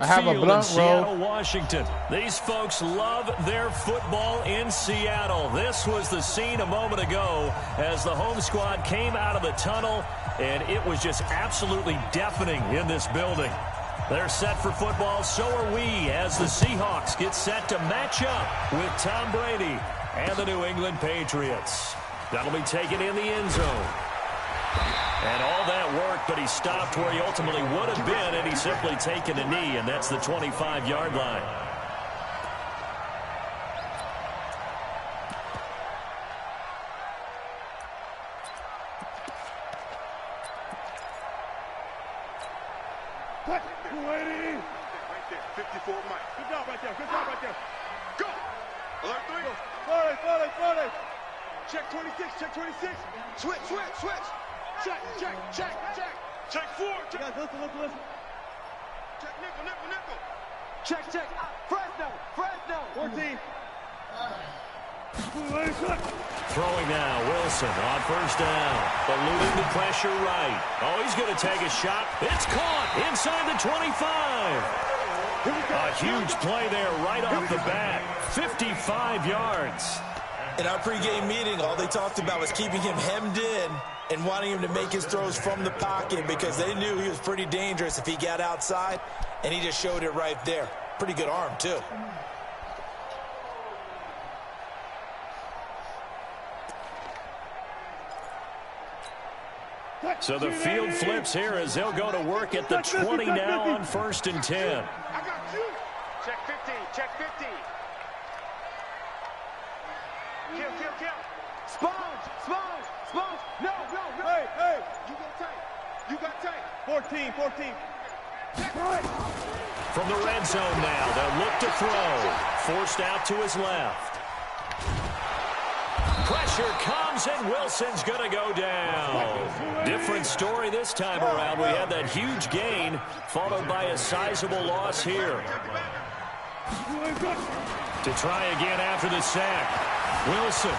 I have a blunt Seattle, Washington. These folks love their football in Seattle. This was the scene a moment ago as the home squad came out of the tunnel, and it was just absolutely deafening in this building. They're set for football, so are we, as the Seahawks get set to match up with Tom Brady and the New England Patriots. That'll be taken in the end zone. And all that work, but he stopped where he ultimately would have been, and he's simply taken a knee, and that's the 25-yard line. Right there, 54 Mike. Good job right there, Go! Alert 3. 40. Check 26, check 26. Switch. Check 4. Guys, listen. Check nickel. Check. Fresno. 14. Throwing now, Wilson on first down. Eluding the pressure right. Oh, he's going to take a shot. It's caught inside the 25. A huge play there right off the bat. 55 yards. In our pregame meeting, all they talked about was keeping him hemmed in and wanting him to make his throws from the pocket because they knew he was pretty dangerous if he got outside, and he just showed it right there. Pretty good arm, too. So the field flips here as they'll go to work at the 20 now on 1st and 10. I got you. Check 15. Kill. Sponge. No. Hey. You got tight. 14. From the red zone now, they'll look to throw. Forced out to his left. Pressure comes, and Wilson's going to go down. Different story this time around. We had that huge gain, followed by a sizable loss here. To try again after the sack. Wilson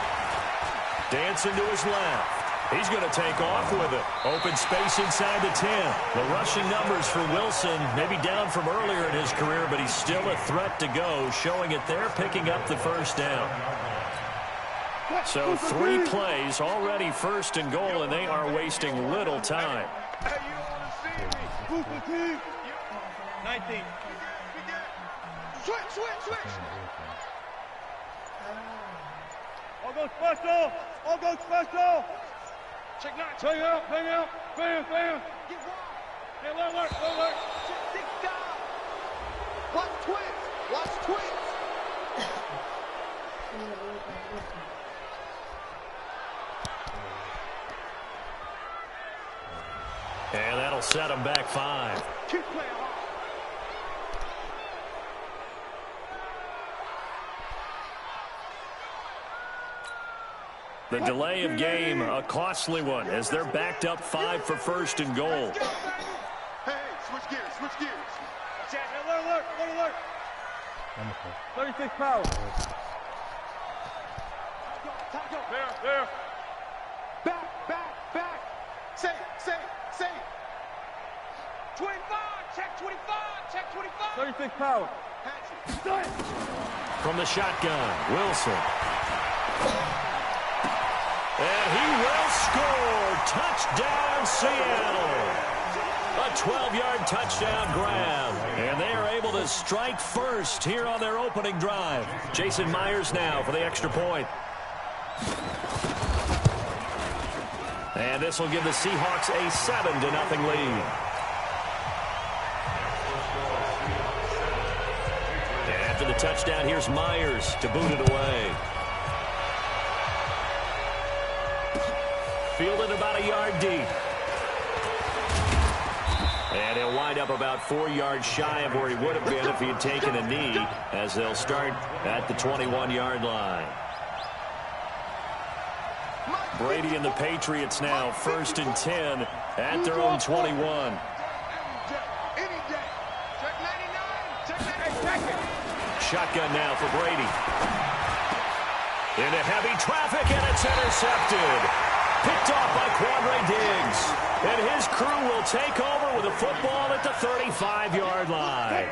dancing to his left. He's going to take off with it. Open space inside the 10. The rushing numbers for Wilson maybe down from earlier in his career, but he's still a threat to go, showing it there, picking up the first down. So 3 plays, already 1st and goal, and they are wasting little time. Hey, you don't want to see me. 19. Switch. All go special. Check 9. Hang out. Bam. Get wide. Hey, alert. Check 6 down. Watch twins. And that'll set him back 5. Keep playing hard. The delay of game, a costly one, as they're backed up 5 for 1st and goal. Hey, switch gears. Check, alert. 36 power. There. Back. Say. 25. Check 25. 36 power. From the shotgun, Wilson. And he will score. Touchdown, Seattle. A 12-yard touchdown grab. And they are able to strike first here on their opening drive. Jason Myers now for the extra point. And this will give the Seahawks a 7-0 lead. After the touchdown, here's Myers to boot it away. Fielded about a yard deep. And he'll wind up about 4 yards shy of where he would have been if he had taken a knee, as they'll start at the 21-yard line. Brady and the Patriots now 1st and 10 at their own 21. Shotgun now for Brady. Into heavy traffic, and it's intercepted. Picked off by Quadre Diggs. And his crew will take over with a football at the 35-yard line.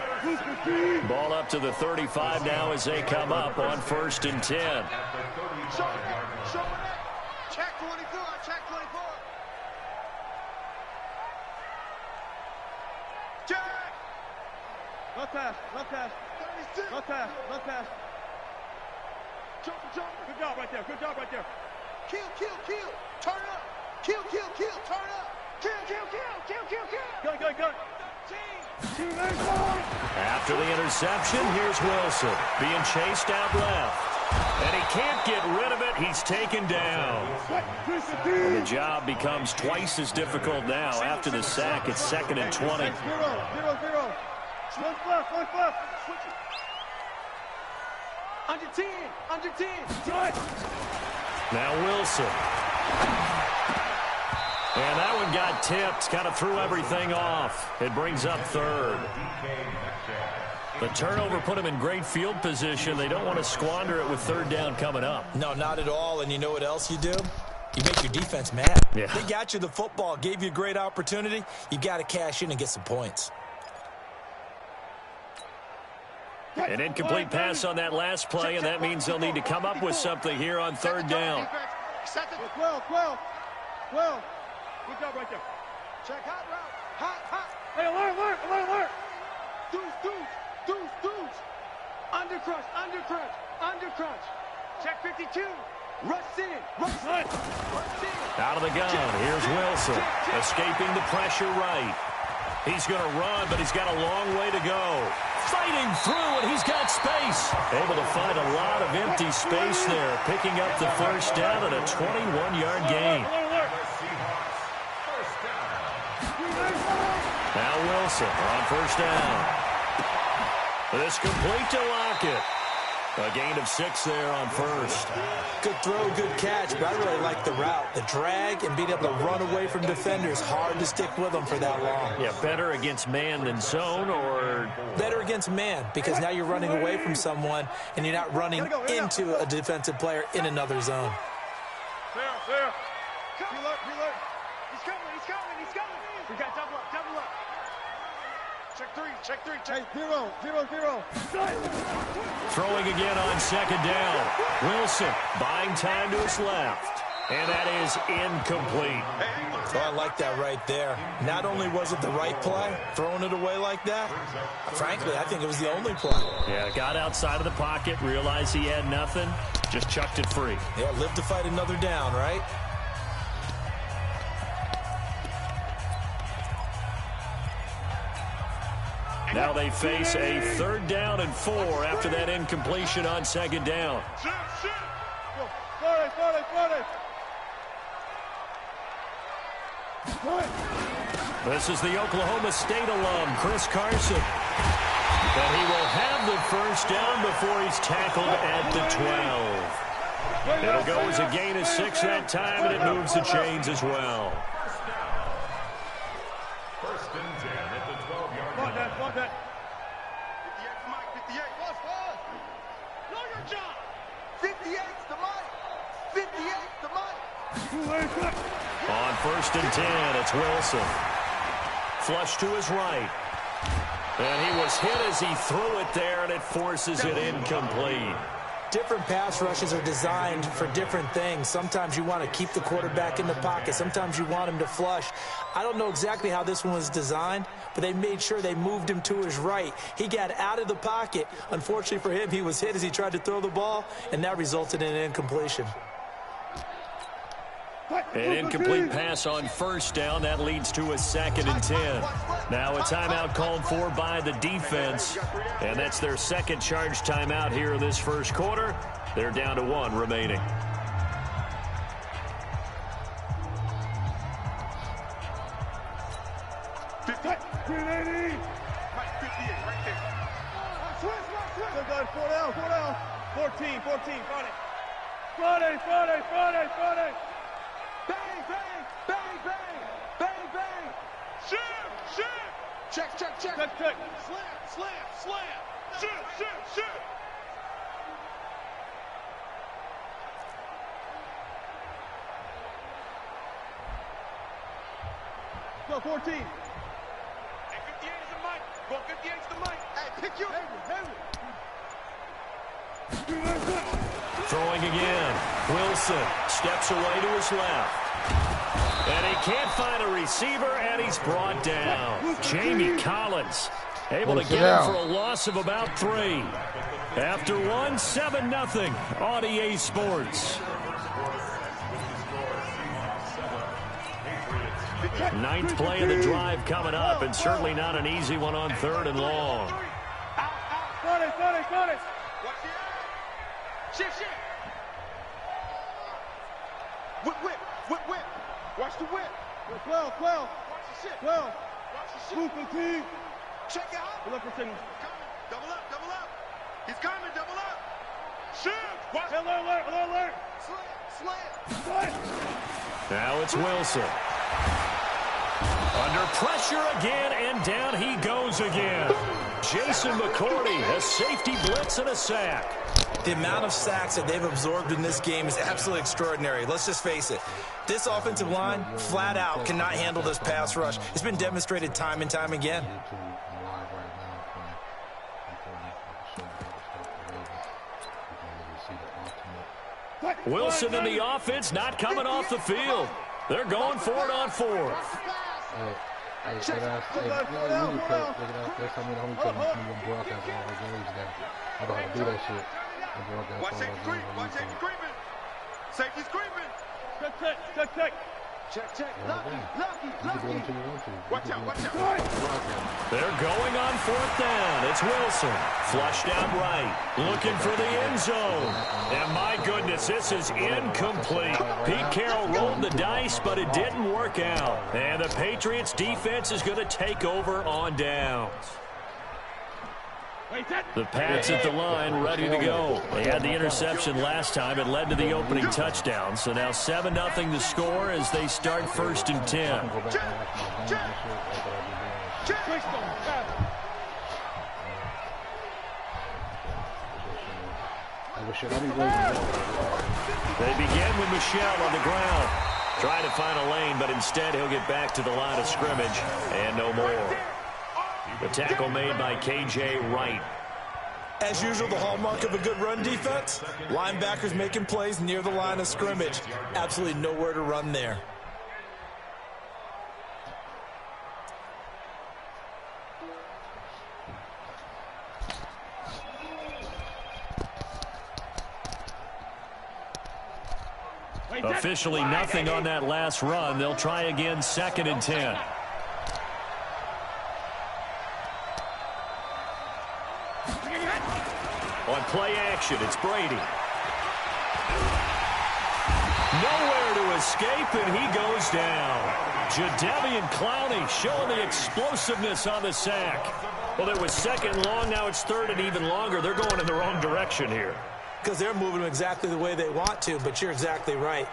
Ball up to the 35 now as they come up on 1st and 10. Show it. Check 24. Check 24. Check. No pass. No pass. 36. No pass. No pass. Jump. Good job right there. Good job right there. Kill. Turn up. Kill. Turn up. Kill. Go. 13. After the interception, here's Wilson being chased out left. And he can't get rid of it. He's taken down. And the job becomes twice as difficult now. After the sack, it's 2nd and 20. 0. 1 left. Under 10. Now Wilson. And that one got tipped. Kind of threw everything off. It brings up 3rd. The turnover put him in great field position. They don't want to squander it with 3rd down coming up. No, not at all. And you know what else you do? You make your defense mad. Yeah. They got you the football, gave you a great opportunity. You got to cash in and get some points. An incomplete pass on that last play, and that means they'll need to come up with something here on 3rd down. 12. Good job right there. Check hot route. Hot. Hey, alert. Deuce. Undercrunch. Check 52. Rush in. Out of the gun. Here's Wilson. Escaping the pressure right. He's going to run, but he's got a long way to go. Fighting through, and he's got space. Able to find a lot of empty space there. Picking up the 1st down and a 21-yard gain. Now Wilson on 1st down. This complete to Lockett. A gain of 6 there on 1st. Good throw, good catch, but I really like the route. The drag and being able to run away from defenders. Hard to stick with them for that long. Yeah, better against man than zone, or? Better against man, because now you're running away from someone and you're not running into a defensive player in another zone. There. Reload. He's coming. We got double up. Check 3. Hey, 0. Throwing again on 2nd down. Wilson buying time to his left. And that is incomplete. Oh, I like that right there. Not only was it the right play, throwing it away like that, frankly, I think it was the only play. Yeah, got outside of the pocket, realized he had nothing, just chucked it free. Yeah, live to fight another down, right? Now they face a 3rd down and 4 after that incompletion on 2nd down. This is the Oklahoma State alum, Chris Carson. But he will have the 1st down before he's tackled at the 12. It'll go as a gain of 6 that time, and it moves the chains as well. 1st and 10 at the 12-yard line. Want that. 58, Mike. Know your job. 58's the Mike. 58's the Mike. On 1st and 10, it's Wilson. Flush to his right. And he was hit as he threw it there, and it forces it incomplete. Different pass rushes are designed for different things. Sometimes you want to keep the quarterback in the pocket. Sometimes you want him to flush. I don't know exactly how this one was designed, but they made sure they moved him to his right. He got out of the pocket. Unfortunately for him, he was hit as he tried to throw the ball, and that resulted in an incompletion. An incomplete pass on 1st down. That leads to a 2nd and 10. Now a timeout called for by the defense. And that's their 2nd charge timeout here in this 1st quarter. They're down to 1 remaining. Friday. Bang, bang, bang, bang, bang, bang. Shoot. Check. Slam. Shoot. Go 14. Hey, 58 is the mic. Go 58 is the mic. Hey, pick you. Throwing again. Wilson steps away to his left. And he can't find a receiver, and he's brought down. Jamie Collins able to get him for a loss of about 3. After 1, 7-0 on EA Sports. 9th play of the drive coming up, and certainly not an easy one on 3rd and long. Got it. Shift. Whip. Watch the whip. 12. Watch the shit. 12. Watch the shit. Move, fatigue. Check out. Pull up for signal. Double up. He's coming, double up. Shoot. Watch. Alert. Slant. Now it's Wilson. Under pressure again, and down he goes again. Jason McCourty, a safety blitz and a sack. The amount of sacks that they've absorbed in this game is absolutely extraordinary. Let's just face it. This offensive line, flat out, cannot handle this pass rush. It's been demonstrated time and time again. Wilson and the offense not coming off the field. They're going for it on 4th. Safety's creeping. Check. Lucky. Watch out. They're going on 4th down. It's Wilson. Flushed out right. Looking for the end zone. And my goodness, this is incomplete. Pete Carroll rolled the dice, but it didn't work out. And the Patriots defense is going to take over on downs. The Pats at the line, ready to go. They had the interception last time. It led to the opening touchdown. So now 7-0 the score as they start 1st and 10. They begin with Michelle on the ground. Trying to find a lane, but instead he'll get back to the line of scrimmage and no more. The tackle made by K.J. Wright. As usual, the hallmark of a good run defense, linebackers making plays near the line of scrimmage. Absolutely nowhere to run there. Officially nothing on that last run. They'll try again 2nd and 10. On play action, it's Brady. Nowhere to escape, and he goes down. Jadeveon Clowney showing the explosiveness on the sack. Well, it was 2nd and long. Now it's 3rd and even longer. They're going in the wrong direction here. Because they're moving exactly the way they want to, but you're exactly right.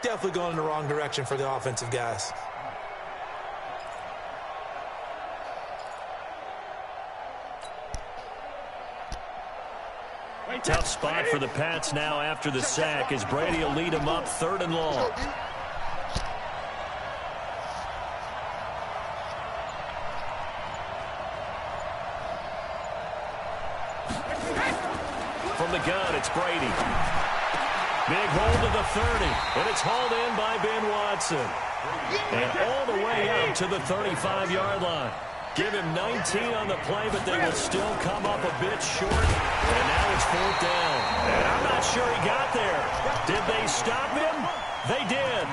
Definitely going in the wrong direction for the offensive guys. Tough spot for the Pats now after the sack as Brady will lead them up 3rd and long. From the gun, it's Brady. Big hold to the 30, and it's hauled in by Ben Watson. And all the way out to the 35-yard line. Give him 19 on the play, but they will still come up a bit short. And now it's 4th down. And I'm not sure he got there. Did they stop him? They did.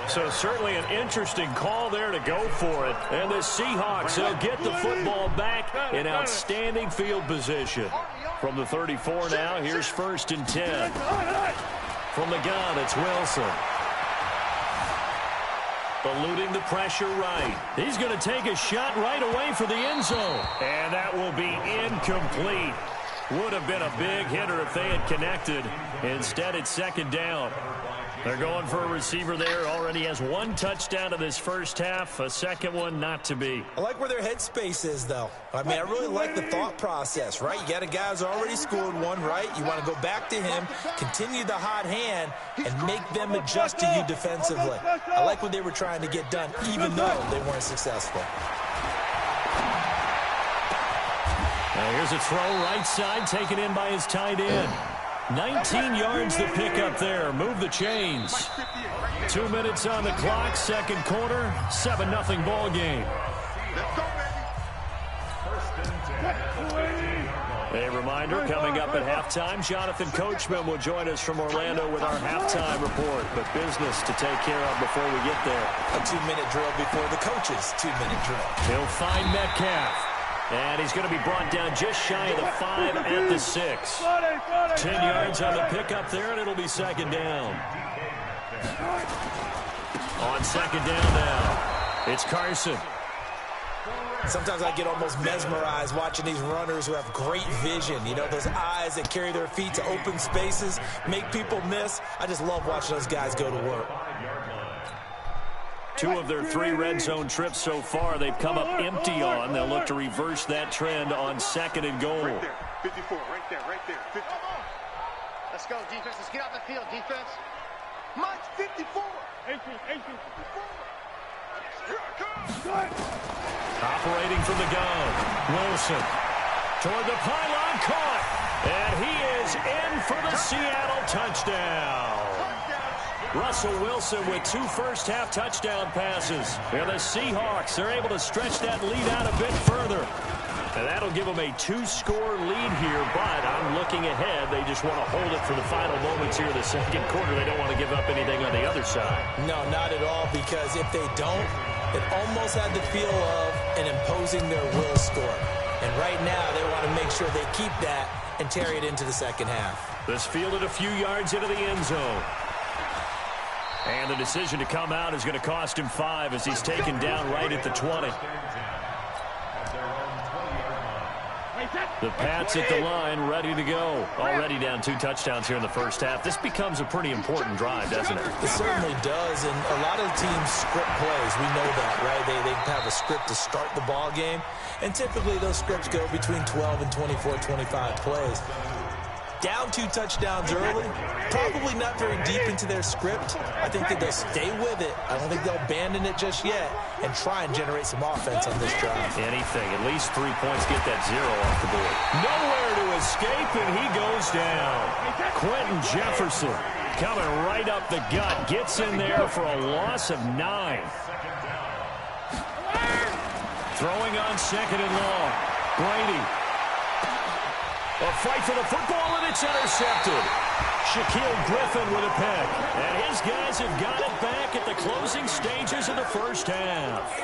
So certainly an interesting call there to go for it. And the Seahawks, they'll get the football back in outstanding field position. From the 34 now, here's 1st and 10. From the gun, it's Wilson. Eluding the pressure right. He's going to take a shot right away for the end zone. And that will be incomplete. Would have been a big hitter if they had connected. Instead, it's 2nd down. They're going for a receiver there. Already has one touchdown in this first half. A second one not to be. I like where their headspace is, though. I mean, I really like the thought process, right? You got a guy who's already scored one, right? You want to go back to him, continue the hot hand, and make them adjust to you defensively. I like what they were trying to get done, even though they weren't successful. Now here's a throw right side, taken in by his tight end. 19 yards to pick up there. Move the chains. 2 minutes on the clock, second quarter, 7-0 ball game. A reminder, coming up at halftime, Jonathan Coachman will join us from Orlando with our halftime report. But business to take care of before we get there. A 2-minute drill before the coach's 2-minute drill. He'll find Metcalf. And he's going to be brought down just shy of the 5 at the 6. 10 yards on the pickup there, and it'll be second down. On second down now, it's Carson. Sometimes I get almost mesmerized watching these runners who have great vision. You know, those eyes that carry their feet to open spaces, make people miss. I just love watching those guys go to work. 2 of their 3 red zone trips so far, they've come up empty on. They'll look to reverse that trend on second and goal. Right there, 54, right there, right there. 50. Let's go, defense. Let's get out the field, defense. Mine's 54. 18, 54. Here I come. Operating from the gun, Wilson. Toward the pylon, caught. And he is in for the Seattle touchdown. Russell Wilson with 2 first-half touchdown passes. And the Seahawks are able to stretch that lead out a bit further. And that'll give them a 2-score lead here, but I'm looking ahead. They just want to hold it for the final moments here in the second quarter. They don't want to give up anything on the other side. No, not at all, because if they don't, it almost had the feel of an imposing their will score. And right now, they want to make sure they keep that and carry it into the second half. This fielded a few yards into the end zone. And the decision to come out is going to cost him 5 as he's taken down right at the 20. The Pats at the line, ready to go. Already down 2 touchdowns here in the first half. This becomes a pretty important drive, doesn't it? It certainly does, and a lot of teams script plays. We know that, right? They have a script to start the ball game, and typically those scripts go between 12 and 24, 25 plays. Down 2 touchdowns early, probably not very deep into their script. I think that they'll stay with it. I don't think they'll abandon it just yet and try and generate some offense on this drive. Anything, at least 3 points, get that 0 off the board. Nowhere to escape, and he goes down. Quentin Jefferson coming right up the gut, gets in there for a loss of 9. Throwing on second and long. Brady. A fight for the football, and it's intercepted. Shaquille Griffin with a pick. And his guys have got it back at the closing stages of the first half.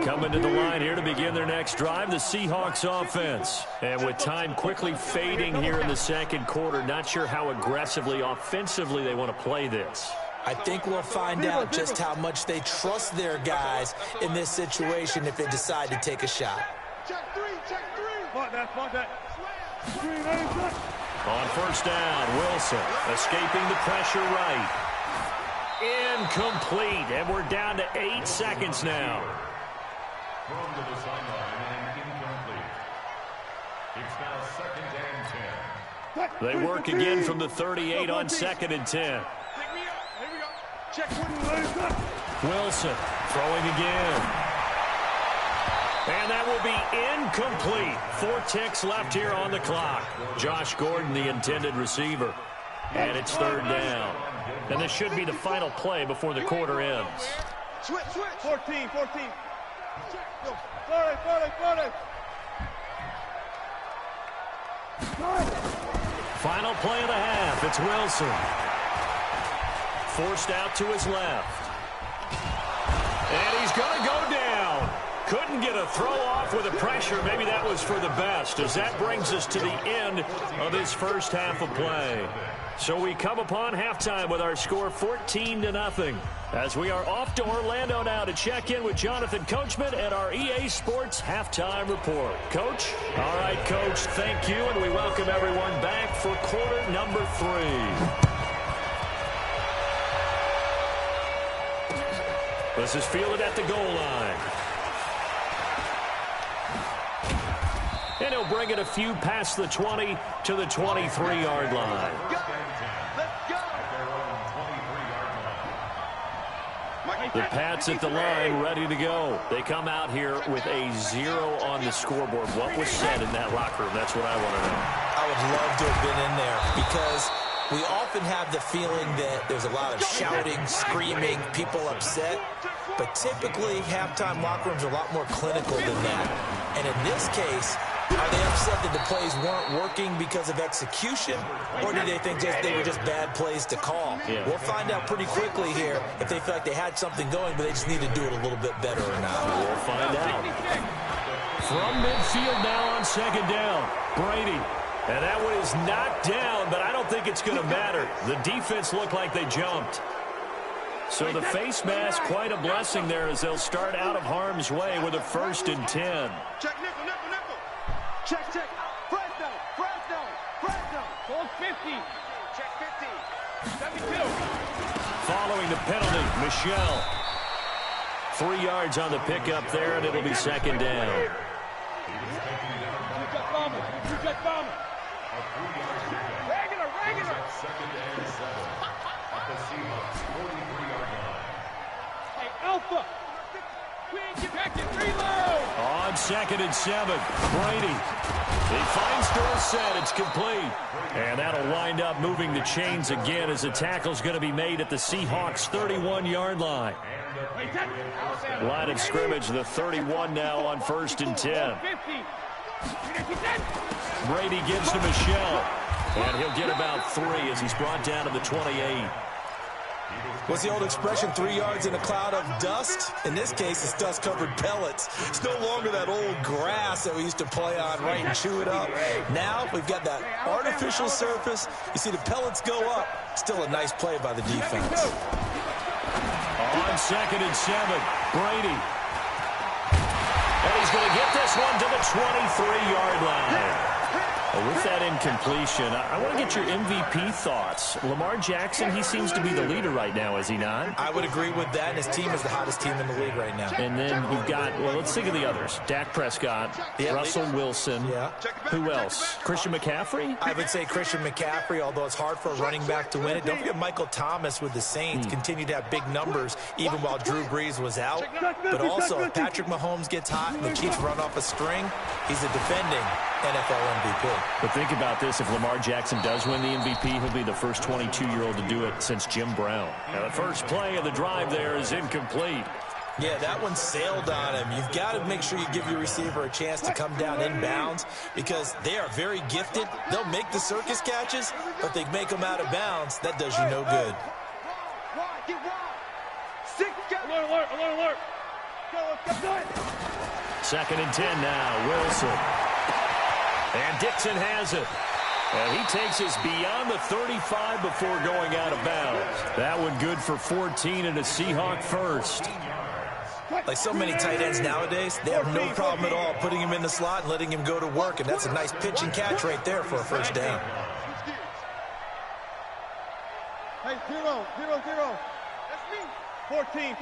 Coming to the line here to begin their next drive, the Seahawks offense. And with time quickly fading here in the second quarter, not sure how aggressively, offensively they want to play this. I think we'll find out just how much they trust their guys in this situation if they decide to take a shot. Check 3, check 3. Fuck that. On first down, Wilson escaping the pressure right. Incomplete, and we're down to 8 seconds now. Thrown to the sideline and incomplete. It's now 2nd and 10. They work again from the 38 on 2nd and 10. Check 1. Wilson throwing again. And that will be incomplete. 4 ticks left here on the clock. Josh Gordon, the intended receiver. And it's 3rd down. And this should be the final play before the quarter ends. Switch. 14. 40. Final play of the half. It's Wilson. Forced out to his left. And he's going to go down. Couldn't get a throw off with the pressure. Maybe that was for the best, as that brings us to the end of this first half of play. So we come upon halftime with our score 14-0. As we are off to Orlando now to check in with Jonathan Coachman and our EA Sports Halftime Report. Coach? All right, Coach, thank you, and we welcome everyone back for quarter number 3. This is fielded at the goal line. And he'll bring it a few past the 20 to the 23-yard line. The Pats at the line, ready to go. They come out here with a 0 on the scoreboard. What was said in that locker room? That's what I want to know. I would love to have been in there because we often have the feeling that there's a lot of shouting, screaming, people upset. But typically, halftime locker rooms are a lot more clinical than that. And in this case, are they upset that the plays weren't working because of execution, or do they think they were just bad plays to call? Yeah. We'll find out pretty quickly here if they feel like they had something going, but they just need to do it a little bit better or not. We'll find out. From midfield now on second down, Brady. And that one is knocked down, but I don't think it's going to matter. The defense looked like they jumped. So the face mask, quite a blessing there as they'll start out of harm's way with a 1st and 10. Check, nickel. Check. Fresno. 50. Check 50. 72. Following the penalty, Michelle. 3 yards on the pickup there, and it'll be second down. Reject bomber. Regular. Second and 7 at the Seahawks 43-yard line. Hey, Alpha. Check it, reload. On 2nd and 7, Brady. He finds Dorsett. It's complete. And that'll wind up moving the chains again as the tackle's going to be made at the Seahawks 31-yard line. Line of scrimmage, the 31 now on 1st and 10. Brady gives to Michelle. And he'll get about 3 as he's brought down to the 28. What's the old expression, 3 yards in a cloud of dust? In this case, it's dust-covered pellets. It's no longer that old grass that we used to play on, right, and chew it up. Now we've got that artificial surface. You see the pellets go up. Still a nice play by the defense. On 2nd and 7, Brady. And he's going to get this one to the 23-yard line. With that incompletion, I want to get your MVP thoughts. Lamar Jackson, he seems to be the leader right now, is he not? I would agree with that, and his team is the hottest team in the league right now. And then you've got, well, let's think of the others. Dak Prescott, Russell Wilson. Yeah. Who else? Christian McCaffrey? I would say Christian McCaffrey, although it's hard for a running back to win it. Don't forget Michael Thomas with the Saints continued to have big numbers even while Drew Brees was out. But also, if Patrick Mahomes gets hot and the Chiefs run off a string, he's a defending NFL MVP. But think about this. If Lamar Jackson does win the MVP, he'll be the first 22-year-old to do it since Jim Brown. Now, the first play of the drive there is incomplete. Yeah, that one sailed on him. You've got to make sure you give your receiver a chance to come down inbounds because they are very gifted. They'll make the circus catches, but they make them out of bounds. That does you no good. Alert. Go. 2nd and 10 now, Wilson. And Dixon has it. And he takes us beyond the 35 before going out of bounds. That one good for 14 and a Seahawk first. Like so many tight ends nowadays, they have no problem at all putting him in the slot and letting him go to work. And that's a nice pitch and catch right there for a first down. Hey, 0. That's me. 14.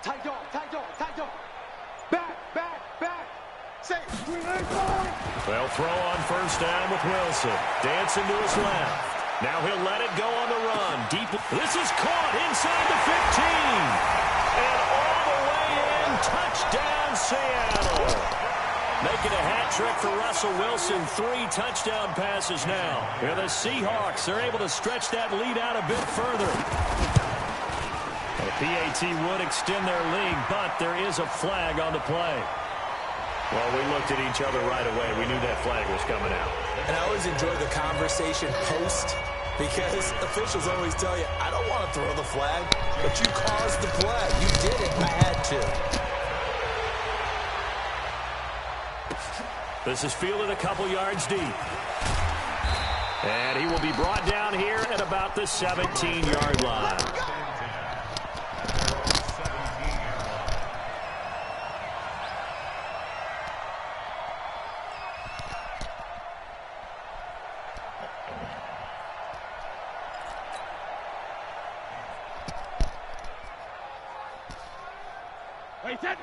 Tight dog. Back. They'll throw on first down with Wilson. Dancing to his left. Now he'll let it go on the run. Deep. This is caught inside the 15. And all the way in. Touchdown, Seattle. Making a hat trick for Russell Wilson. 3 touchdown passes now. And the Seahawks are able to stretch that lead out a bit further. The PAT would extend their lead, but there is a flag on the play. Well, we looked at each other right away. We knew that flag was coming out. And I always enjoy the conversation post because officials always tell you, I don't want to throw the flag, but you caused the play. You did it. I had to. This is fielded a couple yards deep. And he will be brought down here at about the 17-yard line.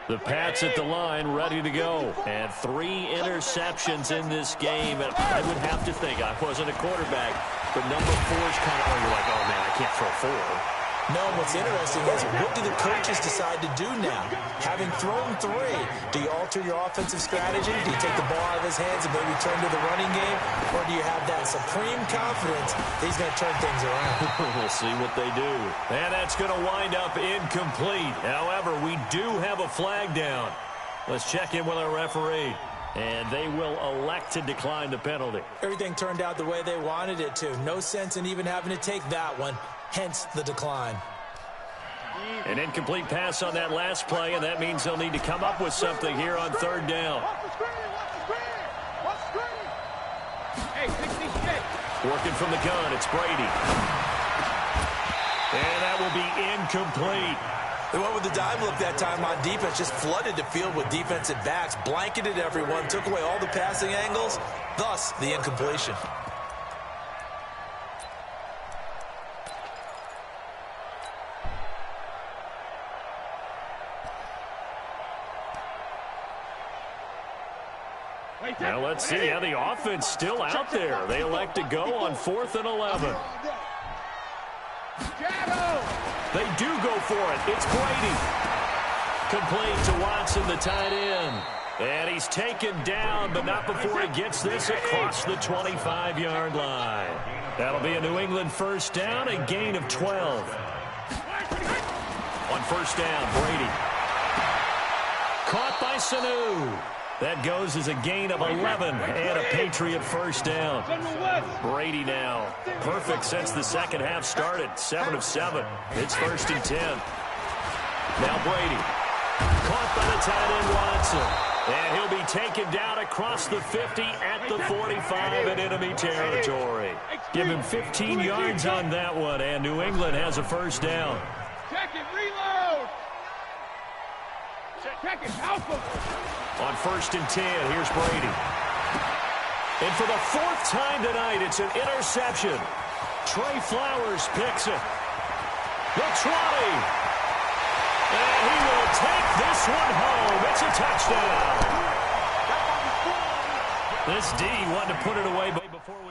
The Pats at the line, ready to go. And 3 interceptions in this game. And I would have to think, I wasn't a quarterback, but number 4 is kind of, you're like, oh, man, I can't throw 4. No, what's interesting is what do the coaches decide to do now? Having thrown 3, do you alter your offensive strategy? Do you take the ball out of his hands and maybe turn to the running game? Or do you have that supreme confidence that he's going to turn things around? We'll see what they do. And that's going to wind up incomplete. However, we do have a flag down. Let's check in with our referee. And they will elect to decline the penalty. Everything turned out the way they wanted it to. No sense in even having to take that one. Hence the decline. An incomplete pass on that last play, and that means they'll need to come up with something here on 3rd down. Hey, 66. Working from the gun, it's Brady. And that will be incomplete. They went with the dive look that time on defense, just flooded the field with defensive backs, blanketed everyone, took away all the passing angles, thus the incompletion. Now let's see how the offense still out there. They elect to go on 4th and 11. They do go for it. It's Brady. Complete to Watson, the tight end. And he's taken down, but not before he gets this across the 25-yard line. That'll be a New England 1st down, a gain of 12. On 1st down, Brady. Caught by Sanu. That goes as a gain of 11 and a Patriot 1st down. Brady now. Perfect since the second half started. 7 of 7. It's 1st and 10. Now Brady. Caught by the tight end Watson. And he'll be taken down across the 50 at the 45 in enemy territory. Give him 15 yards on that one, and New England has a 1st down. Check it, reload. Check it, alpha. On 1st and 10, here's Brady. And for the 4th time tonight, it's an interception. Trey Flowers picks it. The 20. And he will take this one home. It's a touchdown. This D wanted to put it away before we